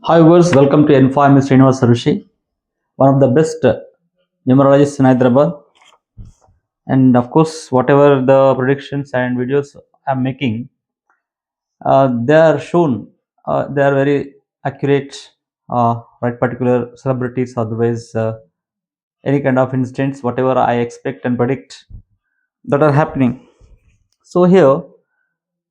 Hi viewers, welcome to N5 Mr. Srinivas Sarushi, one of the best numerologists in Hyderabad. And of course, whatever the predictions and videos I'm making, they are shown, they are very accurate, right? Particular celebrities, otherwise, any kind of instance, whatever I expect and predict that are happening. So here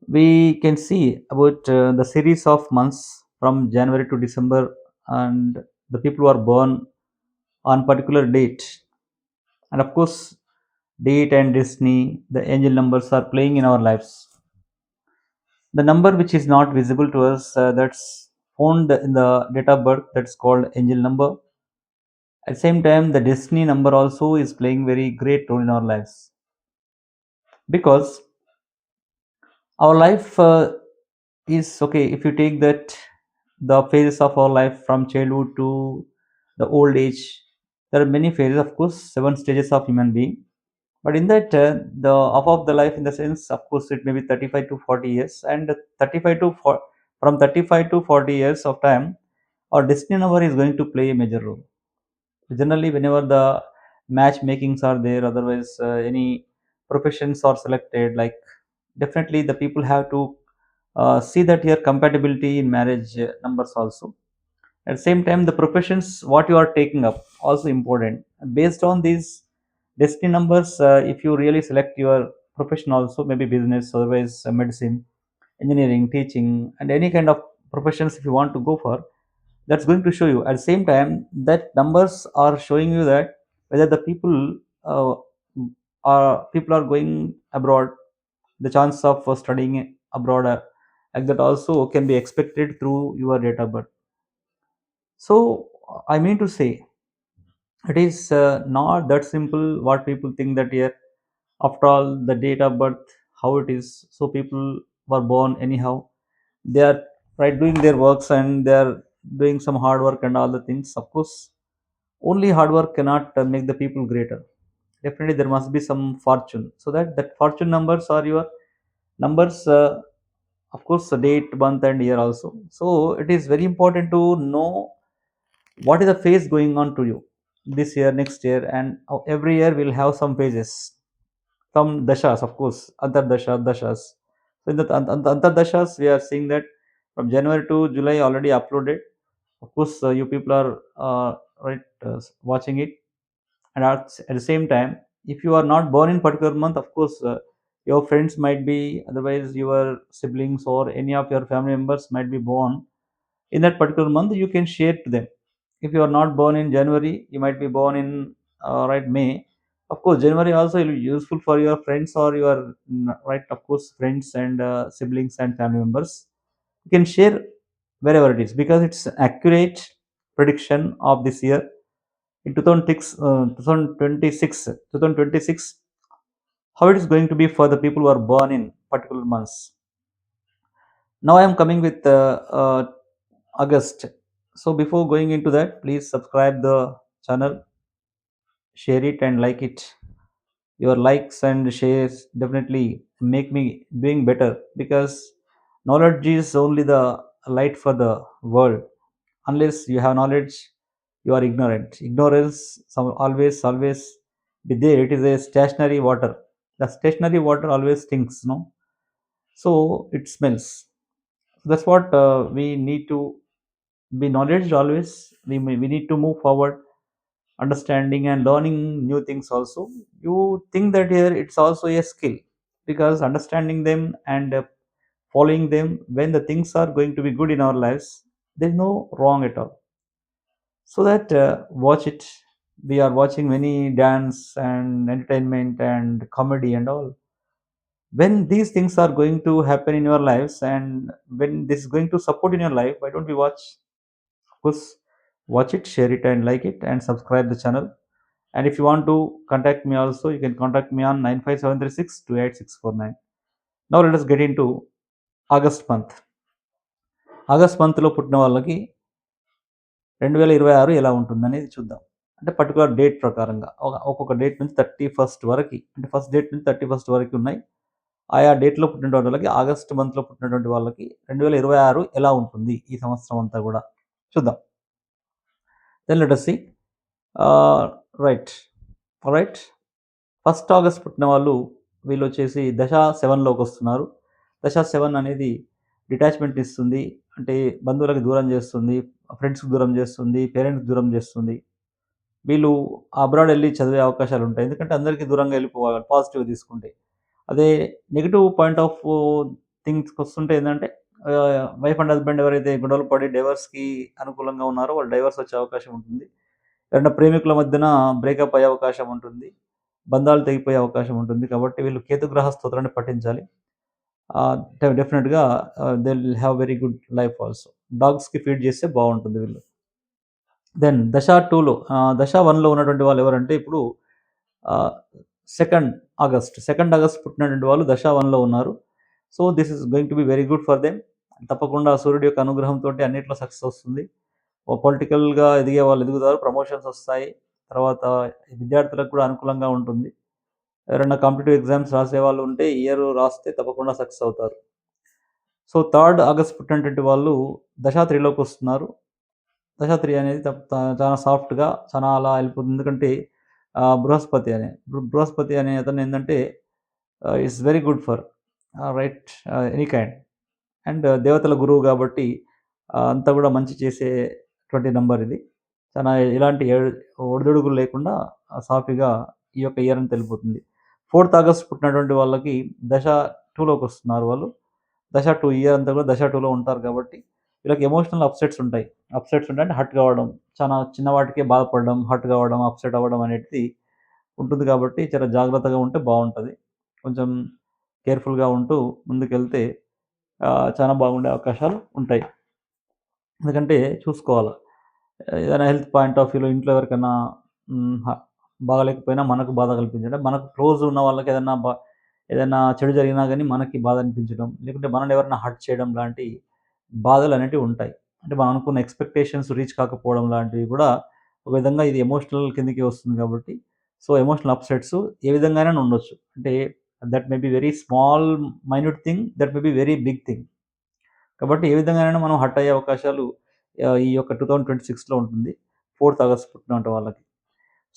we can see about the series of months from January to December, and the people who are born on particular date, and of course date and destiny, the angel numbers are playing in our lives. The number which is not visible to us, that's found in the date of birth, that's called angel number. At the same time, the destiny number also is playing very great role in our lives, because our life is okay. If you take that, the phases of our life from childhood to the old age, there are many phases, of course 7 stages of human being. But in that, the half of the life, in the sense, of course, it may be 35 to 40 years, and 35 to 40, from 35 to 40 years of time, our destiny number is going to play a major role. Generally, whenever the matchmakings are there, otherwise any professions are selected, like definitely the people have to see that your compatibility in marriage numbers also. At the same time, the professions what you are taking up also important. Based on these destiny numbers, if you really select your profession also, maybe business, otherwise medicine, engineering, teaching, and any kind of professions if you want to go for, that's going to show you. At the same time, that numbers are showing you that whether the uh, people are going abroad, the chance of studying abroad, like that also can be expected through your date of birth. So I mean to say, it is not that simple what people think that here. After all, the date of birth, how it is. So people were born anyhow. They are right doing their works, and they are doing some hard work and all the things. Of course, only hard work cannot make the people greater. Definitely, there must be some fortune. So that fortune numbers are your numbers. Of course, the date, month, and year also. So it is very important to know what is the phase going on to you this year, next year, and every year we'll have some phases, some dashas, of course, dashas. So in the dashas, we are seeing that from January to July already uploaded. Of course, you people are right, watching it. And at the same time, if you are not born in particular month, of course, your friends might be, otherwise your siblings or any of your family members might be born in that particular month. You can share to them. If you are not born in January, you might be born in right May. Of course, January also will be useful for your friends or your right, of course, friends and siblings and family members. You can share wherever it is, because it's accurate prediction of this year in 2006, 2026, how it is going to be for the people who are born in particular months. Now I am coming with August. So before going into that, please subscribe the channel, share it and like it. Your likes and shares definitely make me doing better, because knowledge is only the light for the world. Unless you have knowledge, you are ignorant. Ignorance always be there. It is a stationary water. The stationary water always stinks, no? So it smells. That's what we need to be knowledge always. We need to move forward, understanding and learning new things also. You think that here it's also a skill, because understanding them and following them when the things are going to be good in our lives, there's no wrong at all. So that watch it. We are watching many dance and entertainment and comedy and all. When these things are going to happen in your lives, and when this is going to support in your life, why don't we watch? Of course, watch it, share it and like it, and subscribe the channel. And if you want to contact me also, you can contact me on 95736 28649. Now let us get into August month. August మంత్లో పుట్టిన వాళ్ళకి 2026 ఎలా ఉంటుందనేది చూద్దాం. అంటే particular date ప్రకారంగా ఒక్కొక్క date నుంచి 31st వరకు, అంటే ఫస్ట్ డేట్ నుంచి 31st వరకు ఉన్నాయి. ఆయా డేట్‌లో పుట్టినటువంటి వాళ్ళకి, ఆగస్ట్ మంత్‌లో పుట్టినటువంటి వాళ్ళకి 2026 ఎలా ఉంటుంది ఈ సంవత్సరం అంతా గూడా. చూద్దాం. Then let us see. Right. Right. 1st August పుట్టిన వాళ్ళు వీళ్ళు వచ్చేసి దశ 7లోకి వస్తున్నారు. దశ 7 అనేది డిటాచ్మెంట్ ఇస్తుంది. అంటే బంధువులకు దూరం చేస్తుంది, ఫ్రెండ్స్‌కి దూరం చేస్తుంది, పేరెంట్స్‌కి దూరం చేస్తుంది. వీళ్ళు అబ్రాడ్ వెళ్ళి చదివే అవకాశాలు ఉంటాయి. ఎందుకంటే అందరికీ దూరంగా వెళ్ళిపోవాలి పాజిటివ్‌గా తీసుకుంటే. అదే నెగెటివ్ పాయింట్ ఆఫ్ థింగ్స్‌కి వస్తుంటే ఏందంటే వైఫ్ అండ్ హస్బెండ్ ఎవరైతే గొడవలు పడి డైవర్స్‌కి అనుకూలంగా ఉన్నారో వాళ్ళు డైవర్స్ వచ్చే అవకాశం ఉంటుంది. ఎవరైనా ప్రేమికుల మధ్యన బ్రేకప్ అయ్యే అవకాశం ఉంటుంది. బంధాలు తెగిపోయే అవకాశం ఉంటుంది. కాబట్టి వీళ్ళు కేతుగ్రహ స్తోత్రాన్ని పఠించాలి. డెఫినిట్‌గా they will have very good life also. డాగ్స్‌కి ఫీడ్ చేస్తే బావుంటుంది వీళ్ళు. దెన్ దశ 2లో దశ 1లో ఉన్నటువంటి వాళ్ళు ఎవరంటే ఇప్పుడు ఆహ్, 2 ఆగస్ట్ పుట్టినటువంటి వాళ్ళు దశ 1లో ఉన్నారు. So, this is going to be very good for them. తప్పకుండా సూర్యుడి యొక్క అనుగ్రహంతోటి అన్నిట్లో సక్సెస్ వస్తుంది. పొలిటికల్‌గా ఎదిగే వాళ్ళు ఎదుగుతారు. ప్రమోషన్స్ వస్తాయి. తర్వాత విద్యార్థులకు కూడా అనుకూలంగా ఉంటుంది. ఎవరైనా కాంపిటీటివ్ ఎగ్జామ్స్ రాసేవాళ్ళు ఉంటే ఈ ఇయర్ రాస్తే తప్పకుండా సక్సెస్ అవుతారు. సో, 3 ఆగస్ట్ పుట్టినటువంటి వాళ్ళు దశ 3లోకి వస్తున్నారు. దశ 3 అనేది చాలా సాఫ్ట్‌గా చాలా అలా వెళ్ళిపోతుంది. ఎందుకంటే బృహస్పతి అనే బృహస్పతి అనే అతను ఏందంటే is very good for right any kind. And దేవతల గురువు కాబట్టి అంతా కూడా మంచి చేసేటువంటి నంబర్ ఇది. చాలా ఎలాంటి ఒడిదుడుకులు లేకుండా సాఫీగా ఈ యొక్క ఇయర్ అంతా వెళ్ళిపోతుంది. 4th ఆగస్ట్ పుట్టినటువంటి వాళ్ళకి దశ 2లోకి వస్తున్నారు వాళ్ళు. దశ 2 ఇయర్ అంతా కూడా దశ 2లో ఉంటారు కాబట్టి వీళ్ళకి ఎమోషనల్ అప్సెట్స్ ఉంటాయి. అప్సెట్స్ ఉంటాయి అంటే హర్ట్ కావడం, చాలా చిన్న వాటికే బాధపడడం, హర్ట్ కావడం, అప్సెట్ అవ్వడం అనేది ఉంటుంది కాబట్టి చాలా జాగ్రత్తగా ఉంటే బావుంటది. కొంచెం కేర్‌ఫుల్‌గా ఉంటూ ముందుకెళ్తే చాలా బాగుండే అవకాశాలు ఉంటాయి. ఎందుకంటే చూసుకోవాల. ఏదైనా హెల్త్ పాయింట్ ఆఫ్ వ్యూలో ఇంట్లో ఎవరికైనా హ్మ్. బాగాలేకపోయినా మనకు బాధ కల్పించడం, మనకు క్లోజ్ ఉన్న వాళ్ళకి ఏదైనా చెడు జరిగినా గానీ మనకి బాధ అనిపించడం, లేకుంటే మనల్ని ఎవరైనా హర్ట్ చేయడం లాంటి బాధలనేటివి ఉంటాయి. అంటే మనం అనుకున్న ఎక్స్‌పెక్టేషన్స్ రీచ్ కాకపోవడం లాంటివి కూడా ఒక విధంగా ఇది ఎమోషనల్ కిందకే వస్తుంది కాబట్టి, సో, ఎమోషనల్ అప్‌సెట్స్ ఏ విధంగానైనా ఉండొచ్చు. అంటే that may be very small minute thing, that may be very big thing. కాబట్టి ఏ విధంగానైనా మనం హర్ట్ అయ్యే అవకాశాలు ఈ యొక్క 2026లో ఉంటుంది. 4th ఆగస్ట్ పుట్టినటువంటి వాళ్ళకి.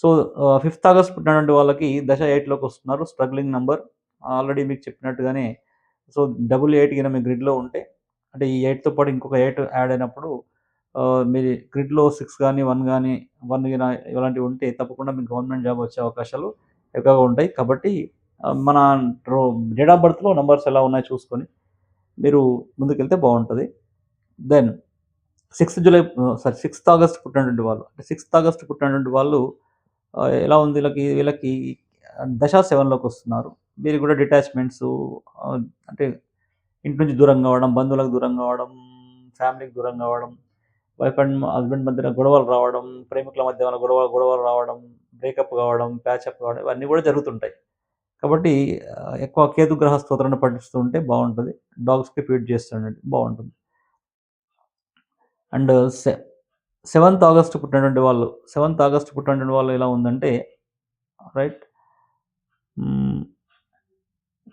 సో, 5th ఆగస్ట్ పుట్టినటువంటి వాళ్ళకి దశ 8లోకి వస్తున్నారు. Struggling number. ఆల్రెడీ మీకు చెప్పినట్టుగానే సో, డబుల్ 8 గిన మీ గ్రిడ్‌లో ఉంటే అంటే ఈ 8తో పాటు ఇంకొక 8 యాడ్ అయినప్పుడు మీ గ్రిడ్‌లో 6 గాని, 1 గాని, 1 గిన ఇలాంటివి ఉంటే తప్పకుండా మీకు గవర్నమెంట్ జాబ్ వచ్చే అవకాశాలు ఎక్కువగా ఉంటాయి. కాబట్టి మన రో డేట్ ఆఫ్ బర్త్‌లో నంబర్స్ ఎలా ఉన్నాయో చూసుకొని మీరు ముందుకెళ్తే బావుంటది. దెన్ 6th ఆగస్ట్ పుట్టినటువంటి వాళ్ళు. అంటే 6th ఆగస్ట్ పుట్టినటువంటి వాళ్ళు ఎలా ఉంది వీళ్ళకి దశ 7లోకొస్తున్నారు. వీరికి కూడా డిటాచ్‌మెంట్సు అంటే ఇంటి నుంచి దూరం కావడం, బంధువులకు దూరం కావడం, ఫ్యామిలీకి దూరం కావడం, వైఫ్ అండ్ హస్బెండ్ మధ్యన గొడవలు రావడం, ప్రేమికుల మధ్య ఏమైనా గొడవలు రావడం, బ్రేకప్ కావడం, ప్యాచప్ కావడం ఇవన్నీ కూడా జరుగుతుంటాయి. కాబట్టి ఎక్కువ కేతుగ్రహ స్తోత్రాన్ని పఠిస్తూ ఉంటే బావుంటది. డాగ్స్‌కి ఫీడ్ చేస్తుండండి బావుంటుంది. అండ్ 7th ఆగస్ట్ పుట్టినటువంటి వాళ్ళు 7th ఆగస్ట్ పుట్టినటువంటి వాళ్ళు ఎలా ఉందంటే రైట్ హ్మ్.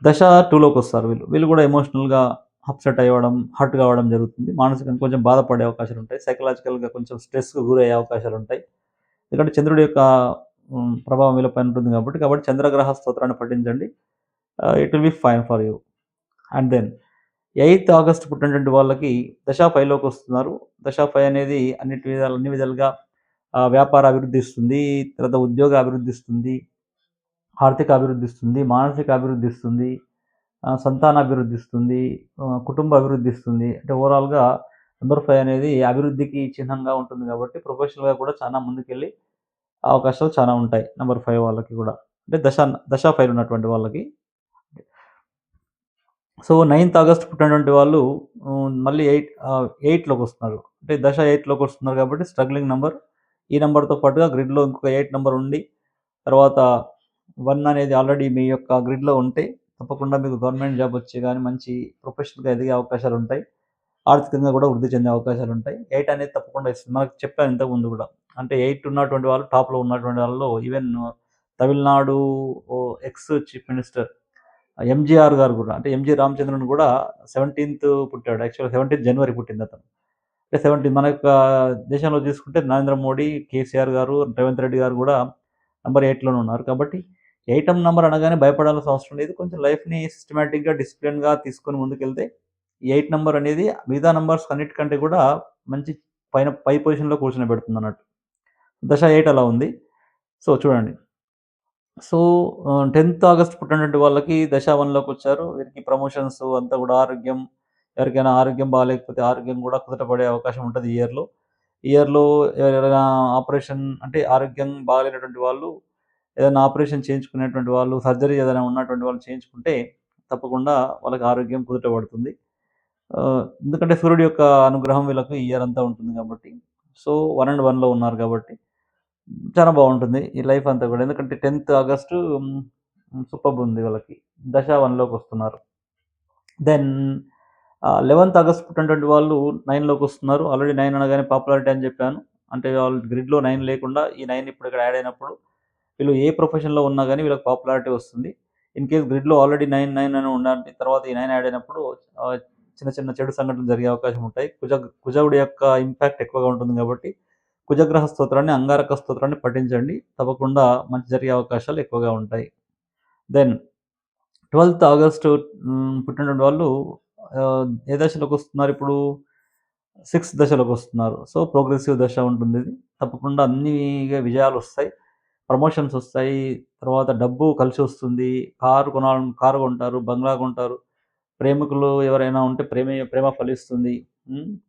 దశ 2లోకొస్తారు వీళ్ళు. వీళ్ళు కూడా ఎమోషనల్‌గా అప్‌సెట్ అవ్వడం, హర్ట్ కావడం జరుగుతుంది. మానసికంగా కొంచెం బాధపడే అవకాశాలుంటాయి. సైకలాజికల్‌గా కొంచెం స్ట్రెస్‌కి గురయ్యే అవకాశాలుంటాయి. ఎందుకంటే చంద్రుడి యొక్క ప్రభావం వీళ్ళపైన ఉంటుంది కాబట్టి చంద్రగ్రహ స్తోత్రాన్ని పఠించండి. It will be fine for you. And then 8th August పుట్టినటువంటి వాళ్ళకి దశ 5లోకొస్తున్నారు. దశ 5 అనేది అన్ని విధాలుగా వ్యాపార అభివృద్ధి ఇస్తుంది. తర్వాత ఉద్యోగ అభివృద్ధి ఇస్తుంది. ఆర్థిక అభివృద్ధి ఇస్తుంది. మానసిక అభివృద్ధి ఇస్తుంది. సంతాన అభివృద్ధి ఇస్తుంది. కుటుంబ అభివృద్ధి ఇస్తుంది. అంటే ఓవరాల్‌గా నంబర్ 5 అనేది అభివృద్ధికి చిహ్నంగా ఉంటుంది కాబట్టి ప్రొఫెషనల్‌గా కూడా చాలా ముందుకెళ్ళి అవకాశాలు చాలా ఉంటాయి. నంబర్ 5 వాళ్ళకి కూడా. అంటే దశ 5లో ఉన్నటువంటి వాళ్ళకి. సో, 9th ఆగస్ట్ పుట్టినటువంటి వాళ్ళు మళ్ళీ 8లోకొస్తున్నారు. అంటే దశ 8లోకొస్తున్నారు కాబట్టి స్ట్రగ్లింగ్ నంబర్. ఈ నంబర్‌తో పాటుగా గ్రిడ్‌లో ఇంకొక 8 నంబర్ ఉండి, తర్వాత 1 అనేది ఆల్రెడీ మీ యొక్క గ్రిడ్‌లో ఉంటే తప్పకుండా మీకు గవర్నమెంట్ జాబ్ వచ్చి గాని, మంచి ప్రొఫెషనల్‌గా ఎదిగే అవకాశాలుంటాయి. ఆర్థికంగా కూడా వృద్ధి చెందే అవకాశాలుంటాయి. 8 అనేది తప్పకుండా ఇస్తుంది. మనకు చెప్పాను ఇంతకుముందు గూడా. అంటే 8 ఉన్నటువంటి వాళ్ళు టాప్‌లో ఉన్నటువంటి వాళ్ళలో even Tamil Nadu ex chief minister MGR గారు గూడా అంటే ఎంజీ రామచంద్రన్ గూడా 17th పుట్టాడు. యాక్చువల్‌గా 17th జనవరి పుట్టిందతను. 17 మన యొక్క దేశంలో తీసుకుంటే నరేంద్ర మోడీ, కేసీఆర్ గారు, రేవంత్ రెడ్డి గారు కూడా నంబర్ 8లోనే ఉన్నారు. కాబట్టి 8వ నంబర్ అనగానే భయపడాల్సిన అవసరం లేదు. కొంచెం లైఫ్‌ని సిస్టమాటిక్‌గా, డిసిప్లిన్‌గా తీసుకొని ముందుకెళ్తే ఈ 8 నంబర్ అనేది మిగతా నంబర్స్ అన్నిటికంటే కూడా మంచి పై పొజిషన్‌లో కూర్చోబెడుతుందన్నట్టు. దశ 8 అలా ఉంది. సో, చూడండి. సో, 10థ్ ఆగస్ట్ పుట్టినటువంటి వాళ్ళకి దశ 1లోకొచ్చారు. వీరికి ప్రమోషన్స్ అంతా కూడా ఆరోగ్యం, ఎవరికైనా ఆరోగ్యం బాలేకపోతే ఆరోగ్యం కూడా కుదుటపడే అవకాశం ఉంటది ఈ ఇయర్‌లో. ఈ ఇయర్‌లో ఎవరైనా ఆపరేషన్ అంటే ఆరోగ్యం బాగాలేనటువంటి వాళ్ళు, ఏదైనా ఆపరేషన్ చేయించుకునేటువంటి వాళ్ళు, సర్జరీ ఏదైనా ఉన్నటువంటి వాళ్ళు చేయించుకుంటే తప్పకుండా వాళ్ళకి ఆరోగ్యం కుదుట పడుతుంది. ఎందుకంటే సూర్యుడి యొక్క అనుగ్రహం వీళ్ళకి ఈ ఇయర్ అంతా ఉంటుంది కాబట్టి. సో, 1 అండ్ 1లో ఉన్నారు కాబట్టి చాలా బావుంటుంది ఈ లైఫ్ అంతా కూడా. ఎందుకంటే 10థ్ ఆగస్టు సూపర్బ్ ఉంది వాళ్ళకి. దశ 1లోకొస్తున్నారు. దెన్ 11థ్ ఆగస్ట్ పుట్టినటువంటి వాళ్ళు 9లోకొస్తున్నారు. ఆల్రెడీ 9 అనగానే పాపులారిటీ అని చెప్పాను. అంటే వాళ్ళు గ్రిడ్‌లో 9 లేకుండా ఈ 9 ఇప్పుడు ఇక్కడ యాడ్ అయినప్పుడు వీళ్ళు ఏ ప్రొఫెషన్‌లో ఉన్నా గానీ వీళ్ళకి పాపులారిటీ వస్తుంది. ఇన్ కేస్ గ్రిడ్‌లో ఆల్రెడీ 9, 9 అని ఉండాలి. తర్వాత ఈ 9 యాడ్ అయినప్పుడు ఆహ్, చిన్న చిన్న చెడు సంఘటనలు జరిగే అవకాశం ఉంటాయి. కుజుడి యొక్క ఇంపాక్ట్ ఎక్కువగా ఉంటుంది కాబట్టి కుజగ్రహ స్తోత్రాన్ని, అంగారక స్తోత్రాన్ని పఠించండి. తప్పకుండా మంచి జరిగే అవకాశాలు ఎక్కువగా ఉంటాయి. దెన్ 12థ్ ఆగస్టు పుట్టినటువంటి వాళ్ళు ఏ దశలోకొస్తున్నారిప్పుడు? 6థ్ దశలోకొస్తున్నారు. సో, ప్రోగ్రెసివ్ దశ ఉంటుందిది. తప్పకుండా అన్నీ విజయాలొస్తాయి. ప్రమోషన్సొస్తాయి. తర్వాత డబ్బు కలిసొస్తుంది. కారు కొంటారు, బంగ్లా కొంటారు. ప్రేమికులు ఎవరైనా ఉంటే ప్రేమ ఫలిస్తుంది.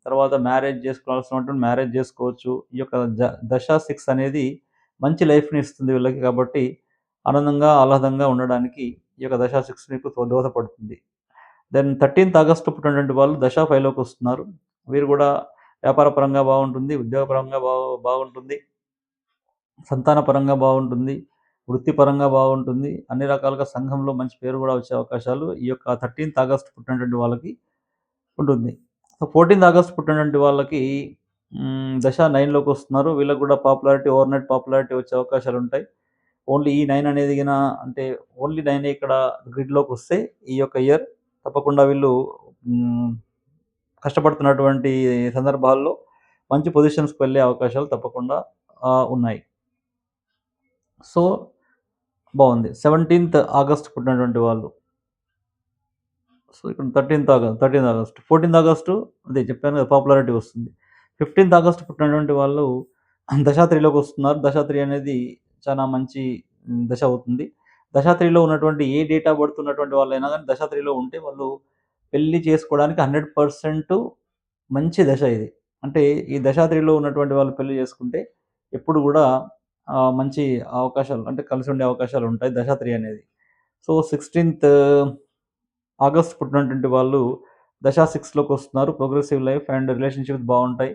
తర్వాత మ్యారేజ్ చేసుకోవాల్సినటువంటి మ్యారేజ్ చేసుకోవచ్చు. ఈ యొక్క దశ 6 అనేది మంచి లైఫ్‌ని ఇస్తుంది వీళ్ళకి. కాబట్టి ఆనందంగా, ఆహ్లాదంగా ఉండడానికి ఈ యొక్క దశ 6 మీకు దోహదపడుతుంది. దెన్ 13థ్ ఆగస్ట్ పుట్టినటువంటి వాళ్ళు దశ 5లోకొస్తున్నారు. వీరు కూడా వ్యాపార పరంగా బాగుంటుంది. ఉద్యోగపరంగా బాగుంటుంది. సంతానపరంగా బాగుంటుంది. వృత్తిపరంగా బాగుంటుంది. అన్ని రకాలుగా సంఘంలో మంచి పేరు కూడా వచ్చే అవకాశాలు ఈ యొక్క 13థ్ ఆగస్ట్ పుట్టినటువంటి వాళ్ళకి ఉంటుంది. సో, 14థ్ ఆగస్ట్ పుట్టినటువంటి వాళ్ళకి దశ 9లోకొస్తున్నారు. వీళ్ళకి కూడా పాపులారిటీ ఓవర్‌నైట్ పాపులారిటీ వచ్చే అవకాశాలుంటాయి. ఓన్లీ ఈ 9 అనేది అంటే ఓన్లీ 9 ఇక్కడ గ్రిడ్‌లోకొస్తే ఈ యొక్క ఇయర్ తప్పకుండా వీళ్ళు హ్మ్, కష్టపడుతున్నటువంటి సందర్భాల్లో మంచి పొజిషన్స్‌కి వెళ్ళే అవకాశాలు తప్పకుండా ఉన్నాయి. సో, బావుంది. 17థ్ ఆగస్ట్ పుట్టినటువంటి వాళ్ళు. సో, ఇక్కడ 13థ్ ఆగస్ట్. 14థ్ ఆగస్టు అదే చెప్పాను కదా! పాపులారిటీ వస్తుంది. 15థ్ ఆగస్ట్ పుట్టినటువంటి వాళ్ళు దశాత్రిలోకొస్తున్నారు. దశాత్రి అనేది చాలా మంచి దశ అవుతుంది. దశాత్రిలో ఉన్నటువంటి ఏ డేట్ ఆఫ్ బర్త్ ఉన్నటువంటి వాళ్ళైనా గానీ దశాత్రిలో ఉంటే వాళ్ళు పెళ్లి చేసుకోవడానికి 100% మంచి దశ ఇది. అంటే ఈ దశాత్రిలో ఉన్నటువంటి వాళ్ళు పెళ్లి చేసుకుంటే ఎప్పుడు గూడా మంచి అవకాశాలు అంటే కలిసుండే అవకాశాలుంటాయి దశాత్రి అనేది. సో, 16థ్ ఆగస్ట్ పుట్టినటువంటి వాళ్ళు దశ 6లోకొస్తున్నారు. ప్రోగ్రెసివ్ లైఫ్ అండ్ రిలేషన్‌షిప్స్ బావుంటాయి.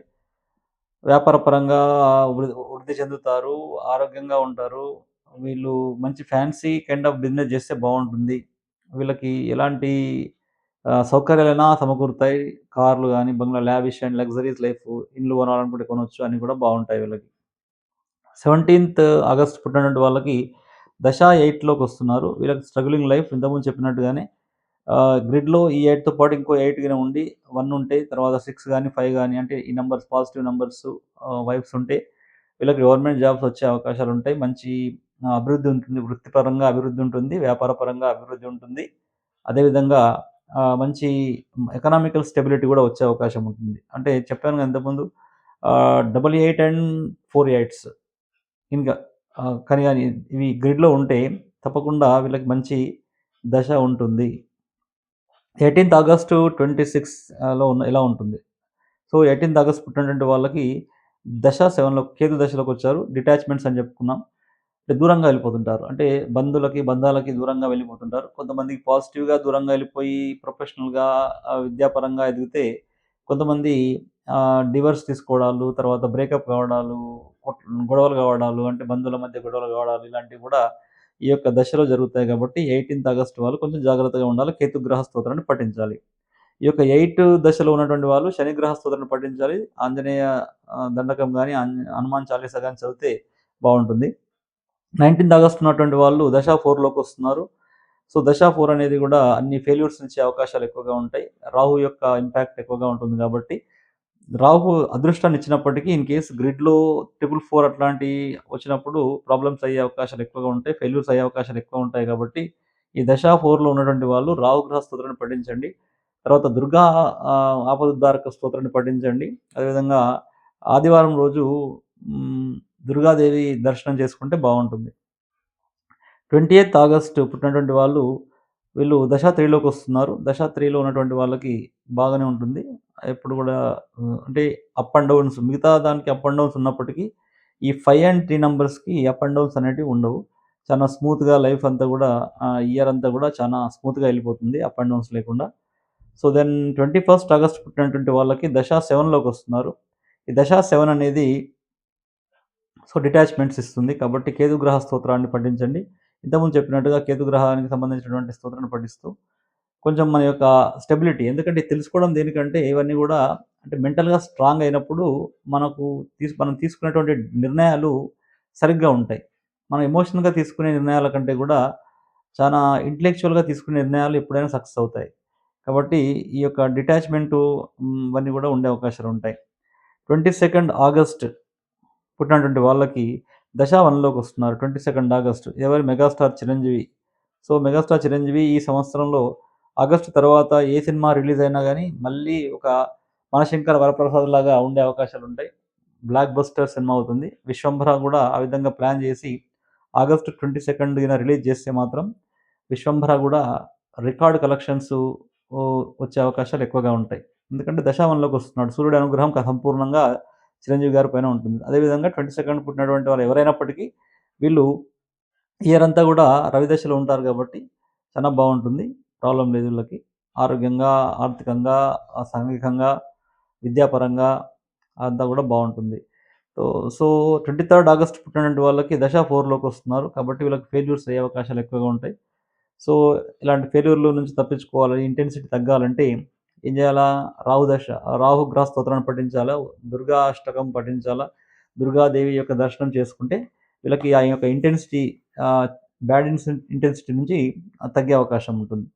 వ్యాపార పరంగా వృద్ధి చెందుతారు. ఆరోగ్యంగా ఉంటారు. వీళ్ళు మంచి ఫ్యాన్సీ కైండ్ ఆఫ్ బిజినెస్ చేస్తే బావుంటుంది. వీళ్ళకి ఎలాంటి సౌకర్యాలైనా సమకూరుతాయి. కార్లు గాని, బంగ్లా లావిష్ అండ్ లగ్జరీస్ లైఫ్ ఇల్లు కొనాలనుకుంటే కొనొచ్చు. అన్నీ కూడా బావుంటాయి వీళ్ళకి. 17థ్ ఆగస్ట్ పుట్టినటువంటి వాళ్ళకి దశ 8లోకొస్తున్నారు. వీళ్ళకి స్ట్రగలింగ్ లైఫ్ ఇంతకుముందు చెప్పినట్టుగానే గ్రిడ్‌లో ఈ 8తో పాటు ఇంకో 8 గిన ఉండి 1 ఉంటే తర్వాత 6 గాని, 5 గాని అంటే ఈ నంబర్స్ పాజిటివ్ నంబర్స్ వైబ్స్ ఉంటే వీళ్ళకి గవర్నమెంట్ జాబ్స్ వచ్చే అవకాశాలుంటాయి. మంచి అభివృద్ధి ఉంటుంది. వృత్తిపరంగా అభివృద్ధి ఉంటుంది. వ్యాపార పరంగా అభివృద్ధి ఉంటుంది. అదేవిధంగా మంచి ఎకనామికల్ స్టెబిలిటీ కూడా వచ్చే అవకాశం ఉంటుంది. అంటే చెప్పాను కదా ఇంతకుముందు 88 అండ్ 4 ఎయిట్స్ ఇంకా కానీ ఇవి గ్రిడ్‌లో ఉంటే తప్పకుండా వీళ్ళకి మంచి దశ ఉంటుంది. 18థ్ ఆగస్టు 26 ఎలా ఉంటుంది? సో, 18థ్ ఆగస్ట్ పుట్టినటువంటి వాళ్ళకి దశ 7లో కేతు దశలోకొచ్చారు. డిటాచ్‌మెంట్స్ అని చెప్పుకున్నాం. అంటే దూరంగా వెళ్ళిపోతుంటారు. అంటే బంధాలకి దూరంగా వెళ్ళిపోతుంటారు. కొంతమందికి పాజిటివ్‌గా దూరంగా వెళ్ళిపోయి ప్రొఫెషనల్‌గా విద్యాపరంగా ఎదిగితే కొంతమంది డివోర్స్ తీసుకోవడాలు, తర్వాత బ్రేకప్ కావడాలు, గొడవలు కావడాలు అంటే బంధువుల మధ్య గొడవలు కావడాలు ఇలాంటివి కూడా ఈ యొక్క దశలో జరుగుతాయి కాబట్టి 18థ్ ఆగస్ట్ వాళ్ళు కొంచెం జాగ్రత్తగా ఉండాలి. కేతుగ్రహ స్తోత్రాన్ని పఠించాలి. ఈ యొక్క 8 దశలో ఉన్నటువంటి వాళ్ళు శనిగ్రహ స్తోత్రాన్ని పఠించాలి. ఆంజనేయ దండకం గాని, హనుమాన్ చాలీసా గాని చదివితే బావుంటుంది. 19థ్ ఆగస్ట్ ఉన్నటువంటి వాళ్ళు దశ 4లోకొస్తున్నారు. సో, దశ 4 అనేది గూడా అన్ని ఫెయిల్యూర్స్ ఇచ్చే అవకాశాలు ఎక్కువగా ఉంటాయి. రాహు యొక్క ఇంపాక్ట్ ఎక్కువగా ఉంటుంది గాబట్టి, రాహు అదృష్టాన్ని ఇచ్చినప్పటికీ ఇన్ కేస్ గ్రిడ్‌లో 444 అట్లాంటియి వచ్చినప్పుడు ప్రాబ్లమ్స్ అయ్యే అవకాశాలు ఎక్కువగా ఉంటాయి. ఫెయిల్యూర్స్ అయ్యే అవకాశాలు ఎక్కువ ఉంటాయి కాబట్టి, ఈ దశ 4లో ఉన్నటువంటి వాళ్ళు రాహు గ్రహ స్తోత్రాన్ని పఠించండి. తర్వాత దుర్గా ఆపదుద్ధారక స్తోత్రాన్ని పఠించండి. అదేవిధంగా ఆదివారం రోజు హ్మ్, దుర్గాదేవి దర్శనం చేసుకుంటే బావుంటుంది. 28థ్ ఆగస్ట్ పుట్టినటువంటి వాళ్ళు వీళ్ళు దశ 3లోకొస్తున్నారు. దశ 3లో ఉన్నటువంటి వాళ్ళకి బాగానే ఉంటుంది. ఎప్పుడు గూడా అంటే అప్ అండ్ డౌన్స్ మిగతా దానికి అప్ అండ్ డౌన్స్ ఉన్నప్పటికీ, ఈ 5 అండ్ 3 నంబర్స్‌కి అప్ అండ్ డౌన్స్ అనేటివి ఉండవు. చాలా స్మూత్‌గా లైఫ్ అంతా గూడా ఇయర్ అంతా గూడా చానా స్మూత్‌గా ఎళ్ళిపోతుంది అప్ అండ్ డౌన్స్ లేకుండా. సో, దెన్ 21st ఆగస్ట్ పుట్టినటువంటి వాళ్ళకి దశ 7లోకొస్తున్నారు. ఈ దశ 7 అనేది సో, డిటాచ్‌మెంట్స్ ఇస్తుంది. కాబట్టి కేతు గ్రహ స్తోత్రాన్ని పఠించండి. ఇంతకుముందు చెప్పినట్టుగా కేతు గ్రహానికి సంబంధించినటువంటి స్తోత్రాన్ని పఠిస్తూ కొంచెం మన యొక్క స్టెబిలిటీ ఎందుకంటే ఇది తెలుసుకోవడం దేనికంటే ఇవన్నీ గూడా అంటే మెంటల్‌గా స్ట్రాంగ్ అయినప్పుడు మనకు మనం తీసుకునేటువంటి నిర్ణయాలు సరిగ్గా ఉంటాయి. మనం ఎమోషనల్‌గా తీసుకునే నిర్ణయాల కంటే గూడా చానా ఇంటెలెక్చువల్‌గా తీసుకునే నిర్ణయాలు ఎప్పుడైనా సక్సెస్ అవుతాయి. కాబట్టి ఈ యొక్క డిటాచ్‌మెంటు ఇవన్నీ గూడా ఉండే అవకాశాలుంటాయి. 22nd ఆగస్ట్ పుట్టినటువంటి వాళ్ళకి దశ 1లోకొస్తున్నారు. 22nd ఆగస్ట్ ఎవరు megastar Chiranjeevi. So, megastar Chiranjeevi ఈ సంవత్సరంలో ఆగస్టు తర్వాత ఏ సినిమా రిలీజ్ అయినా గానీ, మళ్ళీ ఒక 'మనశంకర వరప్రసాద్' లాగా ఉండే అవకాశాలుంటాయి. బ్లాక్ బస్టర్ సినిమా అవుతుంది. 'విశ్వంభర' గూడా ఆ విధంగా ప్లాన్ జేసి ఆగస్టు 22న రిలీజ్ చేస్తే మాత్రం 'విశ్వంభర' గూడా రికార్డ్ కలెక్షన్స్ వచ్చే అవకాశాలు ఎక్కువగా ఉంటాయి. ఎందుకంటే దశావనంలోకొస్తున్నాడు. సూర్యుడి అనుగ్రహం సంపూర్ణంగా చిరంజీవి గారి పైన ఉంటుంది. అదేవిధంగా 22nd పుట్టినటువంటి వాళ్ళు ఎవరైనప్పటికీ వీళ్ళు ఇయర్ అంతా గూడా రవిదశలో ఉంటారు గాబట్టి చాలా బావుంటుంది. ప్రాబ్లమ్ లేదు వీళ్ళకి. ఆరోగ్యంగా, ఆర్థికంగా, సాంఘికంగా, విద్యాపరంగా అంతా గూడా బావుంటుంది. సో, సో 23rd ఆగస్ట్ పుట్టినటువంటి వాళ్ళకి దశ 4లోకొస్తున్నారు. కాబట్టి వీళ్ళకి ఫెయిల్యూర్స్ అయ్యే అవకాశాలు ఎక్కువగా ఉంటాయి. సో, ఇలాంటి ఫెయిల్యూర్‌ల నుంచి తప్పించుకోవాలి, ఇంటెన్సిటీ తగ్గాలంటే ఏం జేయాలా? రాహు గ్రహ స్తోత్రాన్ని పఠించాలా, దుర్గా అష్టకం పఠించాలా, దుర్గాదేవి యొక్క దర్శనం చేసుకుంటే వీళ్ళకి ఆ యొక్క ఇంటెన్సిటీ ఆహ్, ఇంటెన్సిటీ నుంచి తగ్గే అవకాశం ఉంటుంది.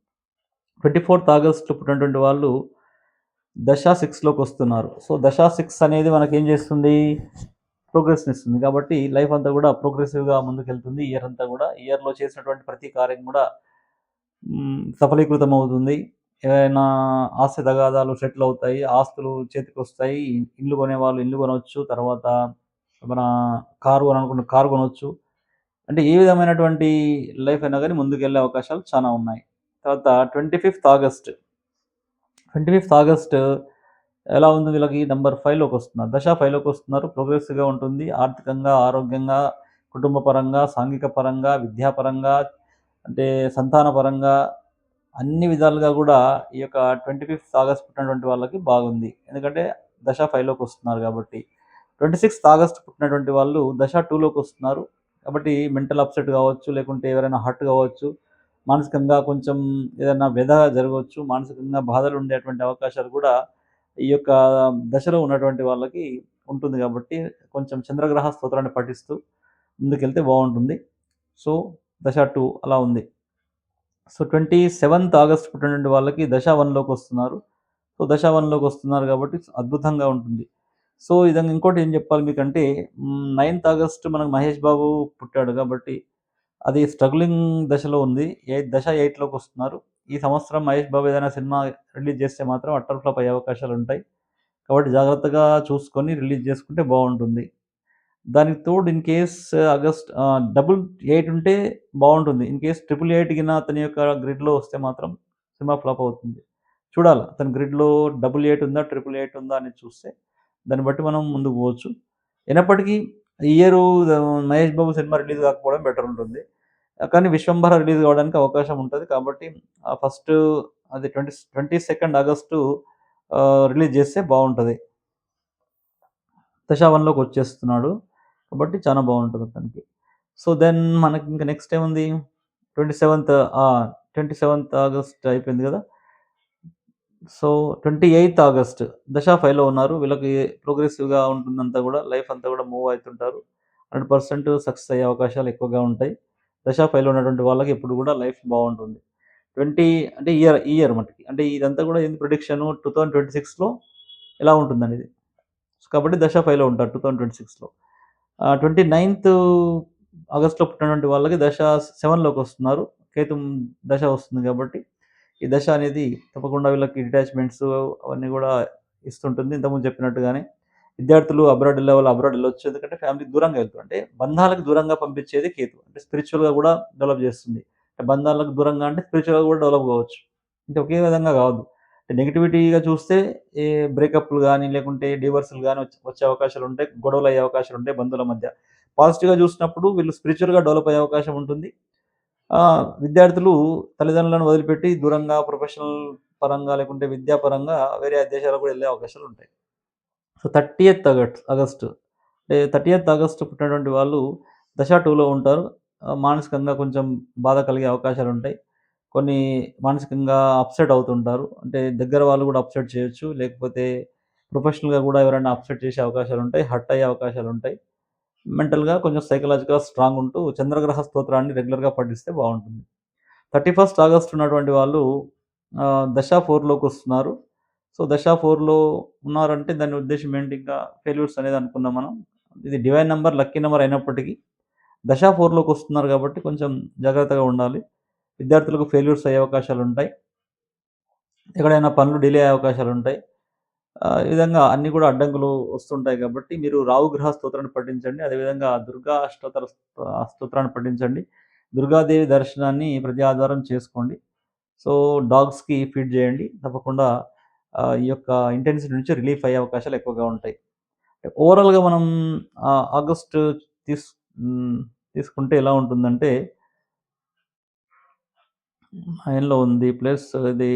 24th ఆగస్ట్ పుట్టినటువంటి వాళ్ళు దశ 6లోకొస్తున్నారు. సో, దశ 6 అనేది మనకేం జేస్తుంది? ప్రోగ్రెస్‌నిస్తుంది. కాబట్టి లైఫ్ అంతా గూడా ప్రోగ్రెసివ్‌గా ముందుకెళ్తుంది. ఇయర్ అంతా గూడా. ఇయర్‌లో చేసినటువంటి ప్రతి కార్యం గూడా సఫలీకృతమవుతుంది. ఏవైనా ఆస్తి తగాదాలు సెటిల్ అవుతాయి. ఆస్తులు చేతికొస్తాయి. ఇల్లు కొనేవాళ్ళు ఇల్లు కొనొచ్చు. తర్వాత మన కారు కొనాలనుకున్న కారు కొనొచ్చు. అంటే ఏ విధమైనటువంటి లైఫ్ అయినా గాని ముందుకెళ్ళే అవకాశాలు చానా ఉన్నాయి. తర్వాత 25th ఆగస్ట్. 25th ఆగస్ట్ ఎలా ఉంది వీళ్ళకి నంబర్ 5లోకొస్తున్నారు. దశ 5లోకొస్తున్నారు. ప్రోగ్రెసివ్‌గా ఉంటుంది. ఆర్థికంగా, ఆరోగ్యంగా, కుటుంబ పరంగా, సాంఘిక పరంగా, విద్యాపరంగా అంటే సంతాన పరంగా అన్ని విధాలుగా గూడా ఈ యొక్క 25th ఆగస్ట్ పుట్టినటువంటి వాళ్ళకి బాగుంది. ఎందుకంటే దశ 5లోకొస్తున్నారు గాబట్టి. 26th ఆగస్ట్ పుట్టినటువంటి వాళ్ళు దశ 2లోకొస్తున్నారు. కాబట్టి మెంటల్ అప్‌సెట్ గావచ్చు, లేకుంటే ఎవరైనా హర్ట్ గావచ్చు, మానసికంగా కొంచెం ఏదైనా వ్యధ జరగవచ్చు, మానసికంగా బాధలుండేటువంటి అవకాశాలు గూడా ఈ యొక్క దశలో ఉన్నటువంటి వాళ్ళకి ఉంటుంది గాబట్టి, కొంచెం చంద్రగ్రహ స్తోత్రాన్ని పఠిస్తూ ముందుకెళ్తే బావుంటుంది. సో, దశ 2 అలా ఉంది. సో, 27th ఆగస్ట్ పుట్టినటువంటి వాళ్ళకి దశ 1లోకొస్తున్నారు. సో, దశ 1లోకొస్తున్నారు గాబట్టి అద్భుతంగా ఉంటుంది. సో, ఈ విధంగా ఇంకోటి ఏం జెప్పాలి మీకంటే 9th ఆగస్ట్ మనకు మహేష్ బాబు పుట్టాడు గాబట్టి, అది స్ట్రగ్లింగ్ దశలో ఉంది. దశ 8లోకొస్తున్నారు. ఈ సంవత్సరం మహేష్ బాబు ఏదైనా సినిమా రిలీజ్ జేస్తే మాత్రం అట్టర్ ఫ్లాప్ అయ్యే అవకాశాలుంటాయి. కాబట్టి జాగ్రత్తగా చూసుకొని రిలీజ్ జేసుకుంటే బావుంటుంది. దానికి తోడు ఇన్ కేస్ డబుల్ 8 ఉంటే బావుంటుంది. ఇన్ కేస్ 888 గిన అతని యొక్క గ్రిడ్‌లో వస్తే మాత్రం సినిమా ఫ్లాప్ అవుతుంది. చూడాల అతని గ్రిడ్‌లో 88 ఉందా? 888 ఉందా? అనేది చూస్తే దాన్ని బట్టి మనం ముందుకు పోవచ్చు. అయినప్పటికీ ఈ year Mahesh Babu cinema release కాకపోవడం బెటర్ ఉంటుంది. కానీ 'విశ్వంభర' రిలీజ్ కావడానికి అవకాశం ఉంటది. కాబట్టి ఫస్ట్ అది 22nd ఆగస్టు రిలీజ్ చేస్తే బావుంటది. దశ 1లోకొచ్చేస్తున్నాడు. కాబట్టి చానా బావుంటది అతనికి. సో, దెన్ మనకి ఇంక నెక్స్ట్ ఏముంది? 27థ్ ఆ! 27th ఆగస్ట్ అయిపోయింది గదా! సో, 28th ఆగస్ట్ దశ 5లో ఉన్నారు. వీళ్ళకి ప్రోగ్రెసివ్‌గా ఉంటుందంతా గూడా. లైఫ్ అంతా గూడా మూవ్ అయితుంటారు. 100% సక్సెస్ అయ్యే అవకాశాలు ఎక్కువగా ఉంటాయి. దశ 5లో ఉన్నటువంటి వాళ్ళకి ఎప్పుడు గూడా లైఫ్ బావుంటుంది. 20 అంటే ఈ ఇయర్ మటికి. అంటే ఇదంతా గూడా ఏంది ప్రిడిక్షను 2026లో ఎలా ఉంటుందనేది. కాబట్టి దశ 5లో ఉంటారు 2026లో. 29th ఆగస్ట్‌లో పుట్టినటువంటి వాళ్ళకి దశ 7లోకి వస్తున్నారు. కేతు దశ వస్తుంది కాబట్టి, ఈ దశ అనేది తప్పకుండా వీళ్ళకి డిటాచ్‌మెంట్స్ అవన్నీ గూడా ఇస్తుంటుంది. ఇంతకుముందు చెప్పినట్టుగానే విద్యార్థులు అబ్రాడ్ ఎళ్ళే వాళ్ళు అబ్రాడ్ ఎళ్ళొచ్చు. ఎందుకంటే ఫ్యామిలీకి దూరంగా వెళ్తారు. అంటే బంధాలకు దూరంగా పంపించేది కేతు. అంటే స్పిరిచ్యువల్‌గా గూడా డెవలప్ చేస్తుంది. బంధాలకు దూరంగా అంటే స్పిరిచ్యువల్‌గా గూడా డెవలప్ కావచ్చు. అంటే ఒకే విధంగా కాదు. నెగటివిటీగా చూస్తే ఏ బ్రేకప్‌లు గాని, లేకుంటే డివోర్స్‌లు గాని వచ్చే అవకాశాలుంటాయి. గొడవలయ్యే అవకాశాలుంటాయి బంధువుల మధ్య. పాజిటివ్‌గా చూసినప్పుడు వీళ్ళు స్పిరిచ్యువల్‌గా డెవలప్ అయ్యే అవకాశం ఉంటుంది. విద్యార్థులు తల్లిదండ్రులను వదిలిపెట్టి దూరంగా ప్రొఫెషనల్ పరంగా లేకుంటే విద్యాపరంగా వేరే దేశాలకు కూడా ఎళ్ళే అవకాశాలుంటాయి. సో, 30థ్ ఆగస్టు అంటే 30థ్ ఆగస్టు పుట్టినటువంటి వాళ్ళు దశ 2లో ఉంటారు. మానసికంగా కొంచెం బాధ కలిగే అవకాశాలుంటాయి. కొన్ని మానసికంగా అప్‌సెట్ అవుతుంటారు. అంటే దగ్గర వాళ్ళు కూడా అప్‌సెట్ చేయొచ్చు. లేకపోతే ప్రొఫెషనల్‌గా కూడా ఎవరైనా అప్‌సెట్ చేసే అవకాశాలుంటాయి. హర్ట్ అయ్యే అవకాశాలుంటాయి. మెంటల్‌గా కొంచెం సైకలాజికల్‌గా స్ట్రాంగ్ ఉంటూ చంద్రగ్రహ స్తోత్రాన్ని రెగ్యులర్‌గా పఠిస్తే బావుంటుంది. 31st ఆగస్ట్ ఉన్నటువంటి వాళ్ళు దశ 4లోకొస్తున్నారు. సో, దశ 4లో ఉన్నారంటే దాని ఉద్దేశ్యం ఏంటి ఇంకా ఫెయిల్యూర్స్ అనేది అనుకున్నాం మనం. ఇది డివైన్ నంబర్, లక్కీ నంబర్ అయినప్పటికీ దశ 4లోకొస్తున్నారు కాబట్టి కొంచెం జాగ్రత్తగా ఉండాలి. విద్యార్థులకు ఫెయిల్యూర్స్ అయ్యే అవకాశాలుంటాయి. ఎక్కడైనా పనులు డిలే అయ్యే అవకాశాలుంటాయి. ఈ విధంగా అన్నీ కూడా అడ్డంకులు వస్తుంటాయి కాబట్టి మీరు రాహు గ్రహ స్తోత్రాన్ని పఠించండి. అదేవిధంగా దుర్గా స్తోత్రాన్ని పఠించండి. దుర్గాదేవి దర్శనాన్ని ప్రతి ఆదివారం చేసుకోండి. సో, డాగ్స్‌కి ఫీడ్ చేయండి. తప్పకుండా ఈ యొక్క ఇంటెన్సిటీ నుంచి రిలీఫ్ అయ్యే అవకాశాలు ఎక్కువగా ఉంటాయి. ఓవరాల్‌గా మనం ఆగస్టు తీస్ హ్మ్. తీసుకుంటే ఎలా ఉంటుందంటే 9లో ఉంది. ప్లస్ ఇది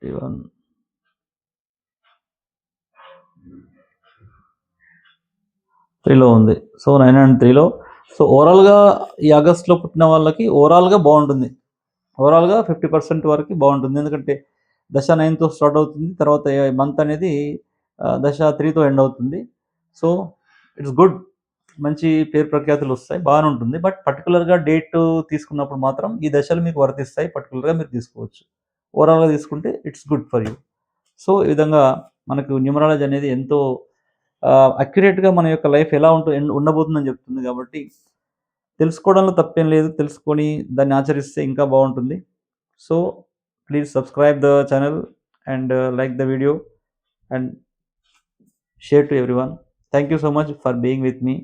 31 3లో ఉంది. సో, 9 అండ్ 3లో సో, ఓవరాల్‌గా ఈ ఆగస్ట్‌లో పుట్టిన వాళ్ళకి ఓవరాల్‌గా బావుంటుంది. ఓవరాల్‌గా 50% వరకి బావుంటుంది. ఎందుకంటే దశ 9తో స్టార్ట్ అవుతుంది. తర్వాత మంత్ అనేది దశ 3తో ఎండ్ అవుతుంది. So, it's good. మంచి పేరు ప్రఖ్యాతులొస్తాయి. బానే ఉంటుంది. బట్ పర్టిక్యులర్‌గా డేట్ తీసుకున్నప్పుడు మాత్రం ఈ దశలు మీకు వర్తిస్తాయి. పర్టిక్యులర్‌గా మీరు తీసుకోవచ్చు. ఓవరాల్‌గా తీసుకుంటే it's good for you. So, ఈ విధంగా మనకు న్యూమరాలజీ అనేది ఎంతో అక్యురేట్‌గా మన యొక్క లైఫ్ ఎలా ఉండబోతుందని చెప్తుంది కాబట్టి, తెలుసుకోవడంలో తప్పేం లేదు. తెలుసుకొని దాన్ని ఆచరిస్తే ఇంకా బావుంటుంది. So, please subscribe the channel and like the video and share to everyone. Thank you so much for being with me.